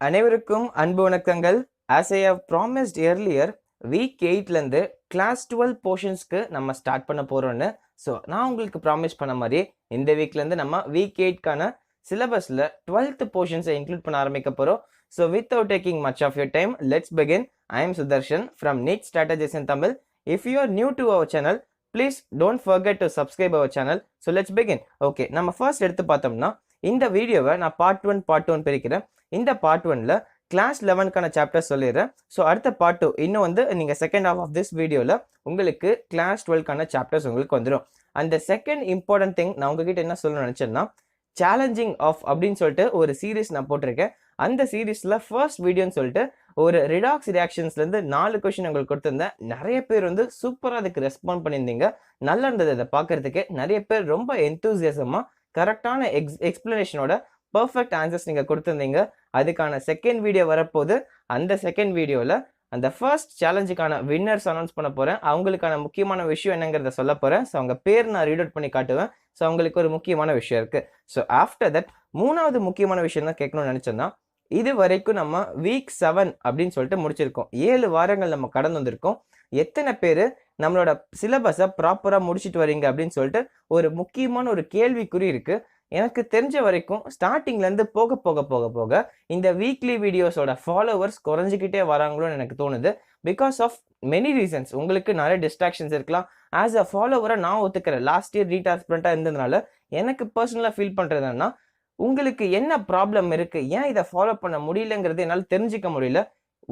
அனைவருக்கும் அன்பு வணக்கங்கள். As I have promised earlier, week 8லேருந்து கிளாஸ் 12 போர்ஷன்ஸ்க்கு நம்ம ஸ்டார்ட் பண்ண போகிறோன்னு. ஸோ நான் உங்களுக்கு ப்ராமிஸ் பண்ண மாதிரி இந்த வீக்லேருந்து நம்ம வீக் 8க்கான சிலபஸில் 12th போர்ஷன்ஸை இன்க்ளூட் பண்ண ஆரம்பிக்க போகிறோம். So without taking much of your time, let's begin. I am Sudarshan from Neet Strategies in Tamil. If you are new to our channel, please don't forget to subscribe our channel. So let's begin. Okay, நம்ம first எடுத்து பார்த்தோம்னா இந்த வீடியோவை நான் part 1 part 1 பிரிக்கிறேன். இந்த part 1ல class 11க்கான chapter சொல்லிடுறேன். So அடுத்த பார்ட் 2 இன்னும் வந்து நீங்கள் செகண்ட் ஹாஃப் ஆஃப் திஸ் வீடியோவில் உங்களுக்கு கிளாஸ் 12க்கான சாப்டர்ஸ் உங்களுக்கு வந்துடும். அந்த செகண்ட் இம்பார்ட்டன்ட் திங் நான் உங்ககிட்ட என்ன சொல்லணும்னு நினச்சேன்னா, சேலஞ்சிங் ஆஃப் அப்படின்னு சொல்லிட்டு ஒரு சீரீஸ் நான் போட்டிருக்கேன். அந்த சீரீஸில் ஃபர்ஸ்ட் வீடியோன்னு சொல்லிட்டு ஒரு ரிடாக்ஸ் ரியாக்ஷன்ஸ்லேருந்து 4 கொஷின் உங்களுக்கு கொடுத்துருந்தேன். நிறைய பேர் வந்து சூப்பராக அதுக்கு ரெஸ்பாண்ட் பண்ணியிருந்தீங்க. நல்லா இருந்தது அதை பார்க்கறதுக்கு. நிறைய பேர் ரொம்ப எந்தூசியஸமாக கரெக்டான எக்ஸ்பிளனேஷனோட பர்ஃபெக்ட் ஆன்சர்ஸ் நீங்கள் கொடுத்துருந்தீங்க. அதுக்கான செகண்ட் வீடியோ வரப்போது. அந்த செகண்ட் வீடியோவில் அந்த ஃபர்ஸ்ட் சேலஞ்சுக்கான வின்னர்ஸ் அனௌன்ஸ் பண்ண போகிறேன். அவங்களுக்கான முக்கியமான விஷயம் என்னங்கிறத சொல்ல போகிறேன். ஸோ அவங்க பேர் நான் ரீட் அவுட் பண்ணி காட்டுவேன். ஸோ அவங்களுக்கு ஒரு முக்கியமான விஷயம் இருக்குது. ஸோ ஆஃப்டர் தட் மூணாவது முக்கியமான விஷயம் தான் கேட்கணும்னு நினச்சேன்னா, இது வரைக்கும் நம்ம வீக் 7 அப்படின்னு சொல்லிட்டு முடிச்சிருக்கோம். 7 வாரங்கள் நம்ம கடந்து வந்திருக்கோம். எத்தனை பேர் நம்மளோட சிலபஸை ப்ராப்பராக முடிச்சுட்டு வரீங்க அப்படின்னு சொல்லிட்டு ஒரு முக்கியமான ஒரு கேள்விக்குறி இருக்குது. எனக்கு தெரிஞ்ச வரைக்கும் ஸ்டார்டிங்லேருந்து போக போக போக போக இந்த வீக்லி வீடியோஸோட ஃபாலோவர்ஸ் குறைஞ்சிக்கிட்டே வராங்களோன்னு எனக்கு தோணுது. Because of many reasons. உங்களுக்கு நிறைய டிஸ்ட்ராக்ஷன்ஸ் இருக்கலாம். ஆஸ் அ ஃபாலோவராக நான் ஒத்துக்கிறேன். லாஸ்ட் இயர் ரீடாஸ்பிரண்ட்டாக இருந்ததுனால எனக்கு பர்சனலாக ஃபீல் பண்ணுறது என்னன்னா, உங்களுக்கு என்ன ப்ராப்ளம் இருக்குது, ஏன் இதை ஃபாலோ பண்ண முடியலங்கிறது என்னால் தெரிஞ்சிக்க முடியல.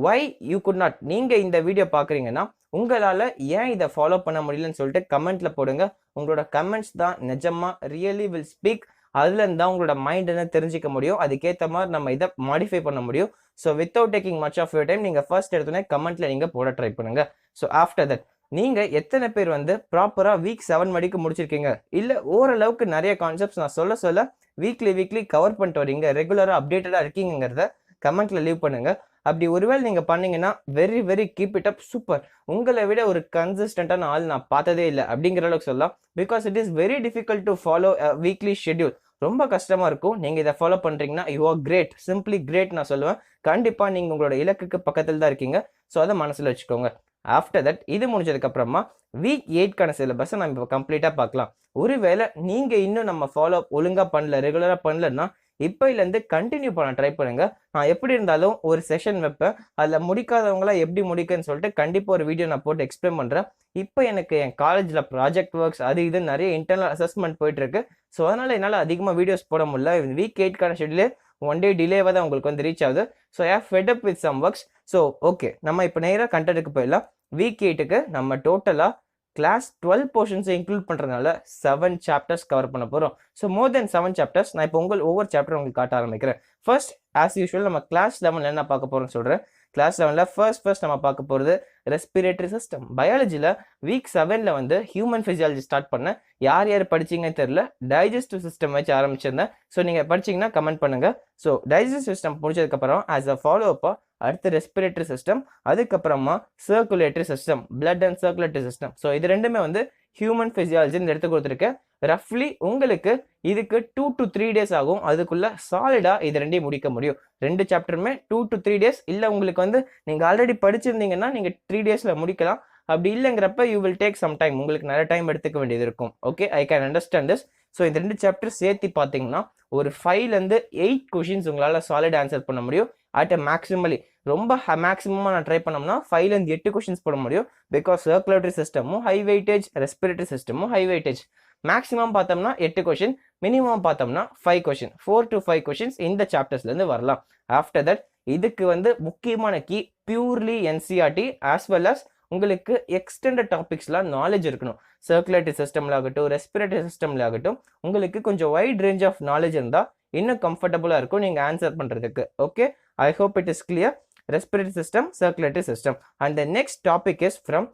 Why you could not. நீங்கள் இந்த வீடியோ பார்க்குறீங்கன்னா உங்களால் ஏன் இதை ஃபாலோ பண்ண முடியலன்னு சொல்லிட்டு கமெண்ட்டில் போடுங்க. உங்களோட கமெண்ட்ஸ் தான் நிஜமாக ரியலி வில் ஸ்பீக். அதுலேருந்து தான் உங்களோட மைண்ட் என்ன தெரிஞ்சிக்க முடியும். அதுக்கேற்ற மாதிரி நம்ம இதை மாடிஃபை பண்ண முடியும். So without taking much of your time நீங்கள் ஃபர்ஸ்ட் எடுத்தோன்னே கமெண்ட்டில் நீங்கள் போட ட்ரை பண்ணுங்க. ஸோ ஆஃப்டர் தட் நீங்கள் எத்தனை பேர் வந்து ப்ராப்பராக வீக் 7 வரைக்கும் முடிச்சிருக்கீங்க, இல்லை ஓரளவுக்கு நிறைய கான்செப்ட்ஸ் நான் சொல்ல வீக்லி கவர் பண்ணிட்டு வரீங்க, ரெகுலராக அப்டேட்டடாக இருக்கீங்கிறத கமெண்ட்டில் லீவ் பண்ணுங்கள். அப்படி ஒருவேளை நீங்கள் பண்ணீங்கன்னா very keep it up, super. உங்களை விட ஒரு கன்சிஸ்டண்டான ஆள் நான் பார்த்ததே இல்லை அப்படிங்கிற அளவுக்கு சொல்லலாம். Because it is very difficult to follow weekly schedule. ரொம்ப கஷ்டமாக இருக்கும். நீங்கள் இதை ஃபாலோ பண்ணுறீங்கன்னா you are great, simply great நான் சொல்லுவேன். கண்டிப்பாக நீங்கள் உங்களோட இலக்குக்கு பக்கத்தில் தான் இருக்கீங்க. ஸோ அதை மனசில் வச்சுக்கோங்க. ஆஃப்டர் தட் இது முடிஞ்சதுக்கப்புறமா வீக் 8க்கான சிலபஸை நம்ம இப்போ கம்ப்ளீட்டாக பார்க்கலாம். ஒருவேளை நீங்கள் இன்னும் நம்ம ஃபாலோ ஒழுங்காக பண்ணல, ரெகுலராக பண்ணலன்னா இப்போலேருந்து கண்டினியூ பண்ண ட்ரை பண்ணுங்க. நான் எப்படி இருந்தாலும் ஒரு செஷன் வைப்பேன். அதில் முடிக்காதவங்களாம் எப்படி முடிக்குன்னு சொல்லிட்டு கண்டிப்பாக ஒரு வீடியோ நான் போட்டு எக்ஸ்பிளைன் பண்ணுறேன். இப்போ எனக்கு என் காலேஜில் ப்ராஜெக்ட் ஒர்க்ஸ் அது இது நிறைய இன்டர்னல் அசஸ்மெண்ட் போயிட்டுருக்கு. ஸோ அதனால் என்னால் அதிகமாக வீடியோஸ் போட முடியல. வீக் 8க்கான ஷெட்யூலே 1 டே டிலேவாக தான் உங்களுக்கு வந்து ரீச் ஆகுது. So I have fed up with some works. So okay, நம்ம இப்போ நேராக கண்டென்ட்டுக்கு போயிடலாம். வீக் 8க்கு நம்ம டோட்டலாக கிளாஸ் 12 போர்ஷன்ஸை இன்க்ளூட் பண்ணுறதுனால 7 சாப்டர்ஸ் கவர் பண்ண போகிறோம். ஸோ மோர் தென் 7 சாப்டர்ஸ். நான் இப்போ ஒவ்வொரு சாப்டர் உங்களுக்கு காட்ட ஆரம்பிக்கிறேன். ஃபர்ஸ்ட் ஆஸ் யூஷுவல் நம்ம கிளாஸ் 11 என்ன பார்க்க போகிறோம்னு சொல்கிறேன். கிளாஸ் 11ல் ஃபர்ஸ்ட் நம்ம பார்க்க போகிறது ரெஸ்பிரேட்டரி சிஸ்டம். பயாலஜியில் வீக் 7ல் வந்து ஹியூமன் ஃபிசியாலஜி ஸ்டார்ட் பண்ணேன். யார் படிச்சிங்கன்னு தெரியல. டைஜஸ்டிவ் சிஸ்டம் வச்சு ஆரம்பிச்சிருந்தேன். ஸோ நீங்கள் படிச்சிங்கன்னா கமெண்ட் பண்ணுங்கள். ஸோ டைஜஸ்டிவ் சிஸ்டம் முடிச்சதுக்கப்புறம் ஆஸ் அ ஃபாலோ அப்பா அடுத்து ரெஸ்பிரேட்டரி சிஸ்டம், அதுக்கப்புறமா circulatory system, blood and circulatory system. So இது ரெண்டுமே வந்து ஹியூமன் ஃபிசியாலஜின்னு எடுத்து கொடுத்துருக்கேன். ரஃப்லி உங்களுக்கு இதுக்கு 2 to 3 days ஆகும். அதுக்குள்ள சாலிடாக இது ரெண்டையும் முடிக்க முடியும். 2 சாப்டருமே 2 to 3 days. இல்லை உங்களுக்கு வந்து நீங்கள் ஆல்ரெடி படிச்சிருந்தீங்கன்னா நீங்கள் 3 daysல முடிக்கலாம். அப்படி இல்லைங்கிறப்ப you will take some time. உங்களுக்கு நிறைய டைம் எடுத்துக்க வேண்டியது இருக்கும். Okay, I can understand this. So இந்த 2 சாப்டர் சேர்த்து பார்த்தீங்கன்னா ஒரு 5லேருந்து 8 கொஷின்ஸ் உங்களால் சாலிட் ஆன்சர் பண்ண முடியும். அட் அ மேக்ஸிமலி ரொம்ப மேக்ஸிமமாக நான் ட்ரை பண்ணோம்னா 5லேருந்து 8 கொஷின்ஸ் போட முடியும். பிகாஸ் சர்க்குலேட்டரி சிஸ்டமும் ஹை வெயிட்டேஜ், ரெஸ்பிரேட்டரி சிஸ்டமும் ஹை வெயிட்டேஜ். மேக்ஸிமம் பார்த்தோம்னா 8 கொஷின், மினிமம் பார்த்தோம்னா 5 கொஷின், 4 to 5 கொஷின்ஸ் இந்த சாப்டர்ஸ்லேருந்து வரலாம். ஆஃப்டர் தட் இதுக்கு வந்து முக்கியமான key purely NCERT as well as உங்களுக்கு எக்ஸ்டெண்டட் டாபிக்ஸ்லாம் நாலேஜ் இருக்கணும். சர்க்குலேட்டரி சிஸ்டம்ல ஆகட்டும், ரெஸ்பிரேட்டரி சிஸ்டம்ல ஆகட்டும், உங்களுக்கு கொஞ்சம் வைட் ரேஞ்ச் ஆஃப் நாலேஜ் இருந்தால் இன்னும் கம்ஃபர்டபுளாக இருக்கும் நீங்கள் ஆன்சர் பண்ணுறதுக்கு. Okay, I hope it is clear. Respiratory system, circulatory system. And the next topic is from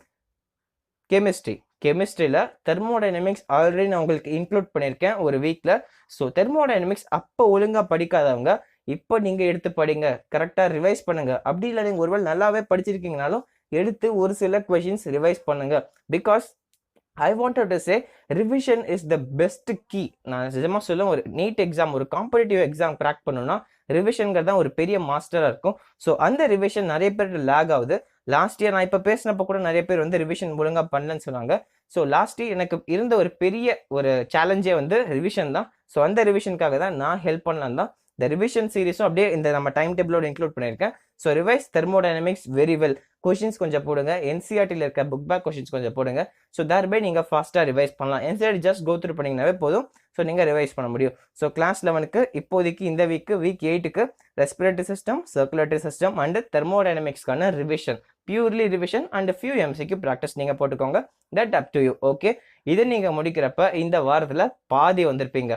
chemistry. கெமிஸ்ட்ரியில் தெர்மோடைனமிக்ஸ் ஆல்ரெடி நான் உங்களுக்கு இன்க்ளூட் பண்ணியிருக்கேன் ஒரு வீக்கில். ஸோ தெர்மோடைனமிக்ஸ் அப்போ ஒழுங்காக படிக்காதவங்க இப்போ நீங்கள் எடுத்து படிங்க, கரெக்டாக ரிவைஸ் பண்ணுங்கள். அப்படி இல்லை நீங்கள் ஒருவேளை நல்லாவே படிச்சிருக்கீங்கனாலும் எடுத்து ஒரு சில கொஷின்ஸ் ரிவைஸ் பண்ணுங்கள். Because I wanted to say revision is the best key. நான் நிஜமாக சொல்ல ஒரு நீட் எக்ஸாம், ஒரு காம்படிட்டிவ் எக்ஸாம் கிராக் பண்ணணும்னா ரிவிஷன்ங்கிறது தான் ஒரு பெரிய மாஸ்டராக இருக்கும். ஸோ அந்த ரிவிஷன் நிறைய பேர் லேக் ஆகுது. லாஸ்ட் இயர் நான் இப்போ பேசினப்போ கூட நிறைய பேர் வந்து ரிவிஷன் ஒழுங்காக பண்ணலன்னு சொன்னாங்க. ஸோ லாஸ்ட் இயர் எனக்கு இருந்த ஒரு பெரிய ஒரு சேலஞ்சே வந்து ரிவிஷன் தான். ஸோ அந்த ரிவிஷனுக்காக தான் நான் ஹெல்ப் பண்ணலாம் தான் இந்த ரிவிஷன் சீரிஸும் அப்படியே இந்த நம்ம டைம் டேபிளோட இன்க்ளூட் பண்ணியிருக்கேன். So revise thermodynamics very well, questions கொஞ்சம் போடுங்க, என்சிஆர்டியில் இருக்க புக் பேக் கொஷின்ஸ் கொஞ்சம் போடுங்க. ஸோ தேர்பை நீங்கள் ஃபாஸ்ட்டாக ரிவைஸ் பண்ணலாம். என்சிஆர்டி ஜஸ்ட் கோ த்ரூ பண்ணிங்கனாவே போதும். ஸோ நீங்கள் ரிவைஸ் பண்ண முடியும். ஸோ கிளாஸ் 11க்கு இப்போதைக்கு இந்த வீக் 8க்கு respiratory system, circulatory system and தெர்மோடைனமிக்ஸ்க்கான revision, purely revision and few MCQ practice நீங்கள் போட்டுக்கோங்க. That up to you. Okay, இது நீங்கள் முடிக்கிறப்ப இந்த வாரத்தில் பாதி வந்திருப்பீங்க.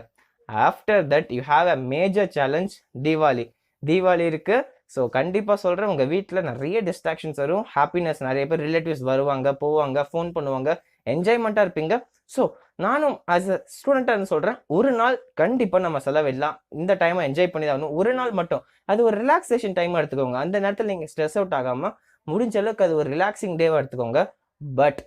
After that you have a major challenge. Deepavali இருக்கு. ஸோ கண்டிப்பாக சொல்கிறேன், உங்கள் வீட்டில் நிறைய டிஸ்ட்ராக்ஷன்ஸ் வரும், ஹாப்பினஸ், நிறைய பேர் ரிலேட்டிவ்ஸ் வருவாங்க, போவாங்க, ஃபோன் பண்ணுவாங்க, என்ஜாய்மெண்ட்டாக இருப்பீங்க. ஸோ நானும் ஆஸ் அ ஸ்டூடெண்ட்டாக சொல்கிறேன், ஒரு நாள் கண்டிப்பாக நம்ம செலவிடலாம், இந்த டைமை என்ஜாய் பண்ணி தான் ஆகணும். ஒரு நாள் மட்டும் அது ஒரு ரிலாக்ஸேஷன் டைமாக எடுத்துக்கோங்க. அந்த நேரத்தில் நீங்கள் ஸ்ட்ரெஸ் அவுட் ஆகாமல் முடிஞ்ச அளவுக்கு அது ஒரு ரிலாக்ஸிங் டேவாக எடுத்துக்கோங்க. பட்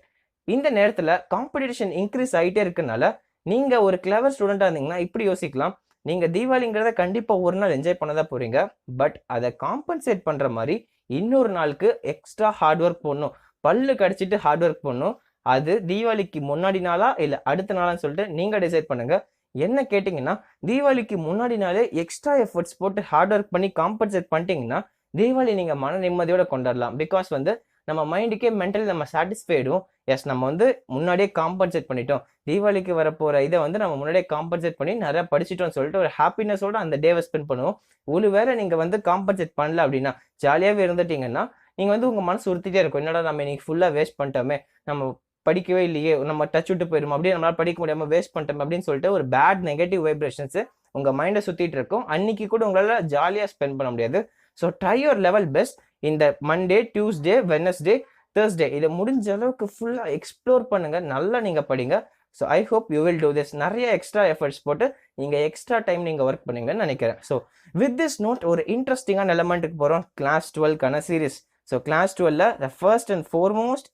இந்த நேரத்தில் காம்படிஷன் இன்க்ரீஸ் ஆகிட்டே இருக்கனால நீங்கள் ஒரு கிளவர் ஸ்டூடெண்ட்டாக இருந்தீங்கன்னா இப்படி யோசிக்கலாம், நீங்கள் தீபாவளிங்கிறத கண்டிப்பாக ஒரு நாள் என்ஜாய் பண்ண தான் போகிறீங்க. பட் அதை காம்பன்சேட் பண்ணுற மாதிரி இன்னொரு நாளுக்கு எக்ஸ்ட்ரா ஹார்ட் ஒர்க் பண்ணணும், பல்லு கடிச்சிட்டு ஹார்ட் ஒர்க் பண்ணணும். அது தீபாவளிக்கு முன்னாடி நாளா இல்லை அடுத்த நாளான்னு சொல்லிட்டு நீங்கள் டிசைட் பண்ணுங்க. என்ன கேட்டிங்கன்னா, தீபாவளிக்கு முன்னாடி நாளே எக்ஸ்ட்ரா எஃபர்ட்ஸ் போட்டு ஹார்ட் ஒர்க் பண்ணி காம்பன்சேட் பண்ணிட்டீங்கன்னா தீபாவளி நீங்கள் மன நிம்மதியோட கொண்டாடலாம். பிகாஸ் வந்து நம்ம மைண்டுக்கே மென்டலி நம்ம சாட்டிஸ்ஃபைடும். எஸ், நம்ம வந்து முன்னாடியே காம்பன்சேட் பண்ணிட்டோம், தீபாவளிக்கு வரப்போகிற இதை வந்து நம்ம முன்னாடியே காம்பன்சேட் பண்ணி நிறையா படிச்சிட்டோம்னு சொல்லிட்டு ஒரு ஹாப்பினஸோட அந்த டேவை ஸ்பெண்ட் பண்ணுவோம். ஒரு வேளை நீங்கள் வந்து காம்பன்சேட் பண்ணல அப்படின்னா, ஜாலியாகவே இருந்துட்டீங்கன்னா நீங்கள் வந்து உங்கள் மனசு உறுத்திட்டே இருக்கும், என்னடா நம்ம இன்னைக்கு ஃபுல்லாக வேஸ்ட் பண்ணிட்டோமே, நம்ம படிக்கவே இல்லையே, நம்ம டச் விட்டு போயிடும், அப்படியே நம்மளால் படிக்க முடியாமல் வேஸ்ட் பண்ணிட்டோம் அப்படின்னு சொல்லிட்டு ஒரு பேட் நெகட்டிவ் வைப்ரேஷன்ஸு உங்கள் மைண்டை சுற்றிட்டு இருக்கும். அன்னைக்கு கூட உங்களால் ஜாலியாக ஸ்பெண்ட் பண்ண முடியாது. So try your level best. இந்த மண்டே, டியூஸ்டே, வெட்னஸ்டே, தேர்ஸ்டே இதை முடிஞ்ச அளவுக்கு ஃபுல்லாக எக்ஸ்ப்ளோர் பண்ணுங்கள், நல்லா நீங்கள் படிங்க. So I hope you will do this. நிறைய எக்ஸ்ட்ரா எஃபர்ட்ஸ் போட்டு நீங்கள் எக்ஸ்ட்ரா டைம் நீங்கள் ஒர்க் பண்ணுங்கன்னு நினைக்கிறேன். ஸோ வித் திஸ் நோட் ஒரு இன்ட்ரெஸ்டிங்கான எலமெண்ட்டுக்கு போகிறோம், கிளாஸ் 12க்கான சீரிஸ். ஸோ கிளாஸ் 12ல the first and foremost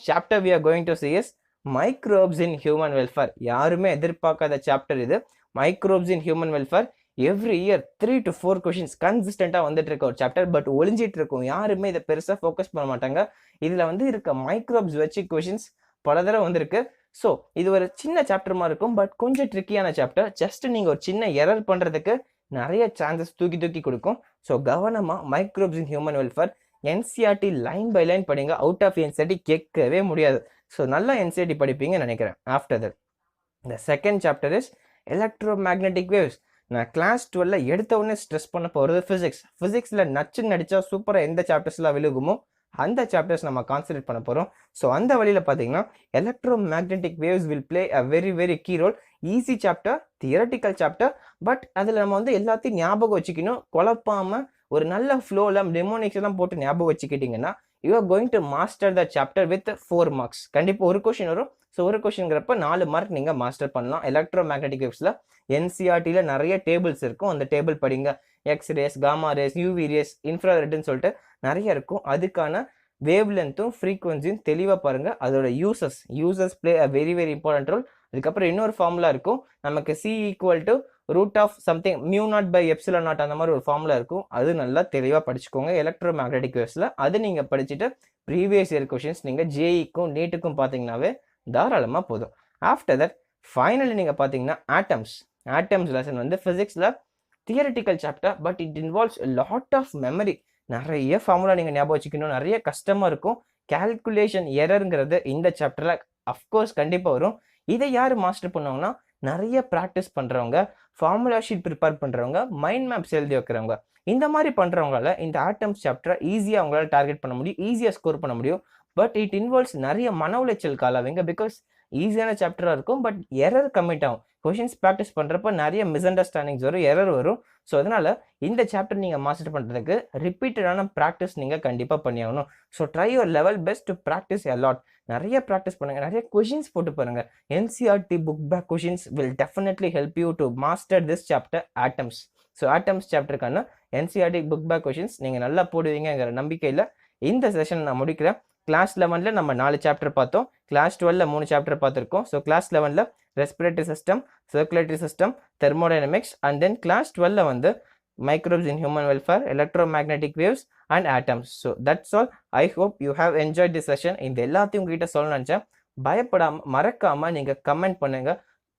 chapter we are going to see is microbes in human welfare. யாருமே எதிர்பார்க்காத சாப்டர் இது, microbes in human welfare. Every year 3 to 4 questions கன்சிஸ்டண்டாக வந்துட்டு இருக்க ஒரு சாப்டர். பட் ஒளிஞ்சிட்டு இருக்கும், யாருமே இதை பெருசாக ஃபோக்கஸ் பண்ண மாட்டாங்க. இதில் வந்து இருக்க மைக்ரோப்ஸ் வச்சு கொஷின்ஸ் பல தடவை வந்திருக்கு. ஸோ இது ஒரு சின்ன சாப்டர் மாதிரி இருக்கும், பட் கொஞ்சம் ட்ரிக்கியான சாப்டர். ஜஸ்ட் நீங்கள் ஒரு சின்ன எரர் பண்ணுறதுக்கு நிறைய சான்சஸ் தூக்கி கொடுக்கும். ஸோ கவனமாக microbes in human welfare NCERT line by line படிங்க. அவுட் ஆஃப் என்சிஆர்டி கேட்கவே முடியாது. ஸோ நல்லா என்சிஆர்டி படிப்பீங்கன்னு நினைக்கிறேன். After that the second chapter is electromagnetic waves. நான் கிளாஸ் 12ல எடுத்த உடனே ஸ்ட்ரெஸ் பண்ண போகிறது ஃபிசிக்ஸில் நச்சு நடித்தா சூப்பராக எந்த சாப்டர்ஸ்லாம் விழுகுமோ அந்த சாப்டர்ஸ் நம்ம கான்சன்ட்ரேட் பண்ண போகிறோம். ஸோ அந்த வழியில் பார்த்தீங்கன்னா electromagnetic waves will play a very very key role. Easy chapter, theoretical chapter, but அதில் நம்ம வந்து எல்லாத்தையும் ஞாபகம் வச்சுக்கணும், குழப்பாமல் ஒரு நல்ல ஃப்ளோவில் டெமோனிக்ஸ் எல்லாம் போட்டு ஞாபகம் வச்சுக்கிட்டிங்கன்னா you are going to master the chapter with 4 marks. கண்டிப்பாக ஒரு கொஷின் வரும். ஸோ ஒரு கொஷின்ங்கிறப்ப 4 மார்க் நீங்கள் மாஸ்டர் பண்ணலாம். எலக்ட்ரோமேக்னெட்டிக் வேவ்ஸில் என்சிஆர்டியில் நிறைய டேபிள்ஸ் இருக்கும், அந்த டேபிள் படிங்க. X rays, gamma rays, UV rays, இன்ஃப்ராரெட்னு சொல்லிட்டு நிறைய இருக்கும். அதுக்கான வேவ் லென்த்தும் ஃப்ரீக்வன்சியும் தெளிவாக பாருங்கள். அதோட uses play a very very important role. அதுக்கப்புறம் இன்னொரு ஃபார்முலா இருக்கும், நமக்கு C = μ0/ε0 அந்த மாதிரி ஒரு ஃபார்முலா இருக்கும். அது நல்லா தெளிவாக படிச்சுக்கோங்க எலக்ட்ரோமேக்னெட்டிக் வேவ்ஸில். அது நீங்கள் படிச்சுட்டு ப்ரீவியஸ் இயர் கொஷின்ஸ் நீங்கள் ஜேஇக்கும் நீட்டுக்கும் பார்த்தீங்கன்னாவே தாராளமாக போதும். ஆஃப்டர் தட் ஃபைனலி நீங்கள் பார்த்தீங்கன்னா ஆட்டம்ஸ் லெசன் வந்து ஃபிசிக்ஸில் theoretical chapter, but it involves lot of memory. நிறைய ஃபார்முலா நீங்கள் ஞாபகம் வச்சுக்கணும், நிறைய கஷ்டமாக இருக்கும். கால்குலேஷன் எரருங்கிறது இந்த சாப்டரில் அஃப்கோர்ஸ் கண்டிப்பாக வரும். இதை யார் மாஸ்டர் பண்ணுவாங்கன்னா, நிறைய ப்ராக்டிஸ் பண்ணுறவங்க, ஃபார்முலா ஷீட் ப்ரிப்பேர் பண்ணுறவங்க, மைண்ட் மேப்ஸ் எழுதி வைக்கிறவங்க, இந்த மாதிரி பண்ணுறவங்களால இந்த ஆட்டம்ஸ் சாப்டரை ஈஸியாக அவங்களால டார்கெட் பண்ண முடியும், ஈஸியாக ஸ்கோர் பண்ண முடியும். பட் இட் இன்வால்வ்ஸ் நிறைய மன உளைச்சல் காலாவீங்க. பிகாஸ் ஈஸியான சாப்டராக இருக்கும், பட் எரர் கமிட் ஆகும். கொஷின்ஸ் ப்ராக்டிஸ் பண்ணுறப்ப நிறைய மிஸ் அண்டர்ஸ்டாண்டிங்ஸ் வரும், எரர் வரும். ஸோ அதனால் இந்த சாப்டர் நீங்கள் மாஸ்டர் பண்ணுறதுக்கு ரிப்பீட்டடான ப்ராக்டிஸ் நீங்கள் கண்டிப்பாக பண்ணி ஆகணும். So try your level best to practice a lot. நிறைய ப்ராக்டிஸ் பண்ணுங்கள், நிறைய கொஷின்ஸ் போட்டு பாருங்கள். NCERT book back questions will definitely help you to master this chapter atoms. So atoms சாப்டருக்கான என்சிஆர்டி புக் பேக் கொஷின்ஸ் நீங்கள் நல்லா போடுவீங்கிற நம்பிக்கையில் இந்த செஷன் நான் முடிக்கிறேன். கிளாஸ் 11ல நம்ம 4 சாப்டர் பார்த்தோம். கிளாஸ் 12ல 3 சாப்டர் பார்த்துருக்கோம். ஸோ கிளாஸ் 11ல respiratory system, circulatory system, thermodynamics and then class 12ல வந்து microbes in human welfare, electromagnetic waves and atoms. So that's all. I hope you have enjoyed this session. இந்த எல்லாத்தையும் உங்ககிட்ட சொல்ல நினைச்சேன். பயப்படாம மறக்காம நீங்க கமெண்ட் பண்ணுங்க.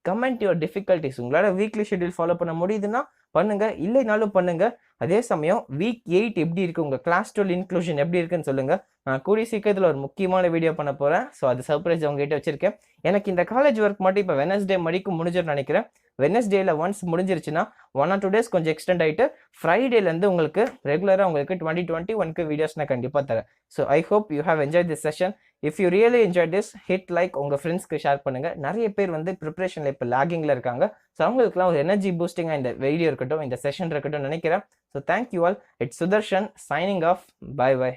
Comment your difficulties. உங்களால வீக்லி ஷெட்யூல் ஃபாலோ பண்ண முடியுதுன்னா பண்ணுங்க, இல்லைனாலும் பண்ணுங்க. அதே சமயம் வீக் 8 எப்படி இருக்கு, உங்க கிளாஸ் 12 இன்க்ளூஷன் எப்படி இருக்குன்னு சொல்லுங்க. நான் கூடிய சீக்கிரத்தில் ஒரு முக்கியமான வீடியோ பண்ண போறேன். ஸோ அது சர்ப்ரைஸ் உங்ககிட்ட வச்சிருக்கேன். எனக்கு இந்த காலேஜ் ஒர்க் மட்டும் இப்போ வெனஸ்டே மணிக்கு முடிஞ்சிடும் நினைக்கிறேன். வெனஸ்டேல ஒன்ஸ் முடிஞ்சிருச்சுன்னா 1 or 2 days கொஞ்சம் எக்ஸ்டெண்ட் ஆகிட்டு ஃப்ரைடேலேருந்து உங்களுக்கு ரெகுலராக உங்களுக்கு 2021க்கு வீடியோஸ் நான் கண்டிப்பாக தரேன். So I hope you have enjoy this session. If you really enjoy this, hit like, உங்கள் ஃப்ரெண்ட்ஸ்க்கு ஷேர் பண்ணுங்கள். நிறைய பேர் வந்து ப்ரிப்பரேஷனில் இப்போ லாகிங்கில் இருக்காங்க. ஸோ அவங்களுக்குலாம் ஒரு எனர்ஜி பூஸ்டிங்காக இந்த வீடியோ இருக்கட்டும், இந்த செஷன் இருக்கட்டும் நினைக்கிறேன். So thank you all. It's Sudarshan signing off. Bye by.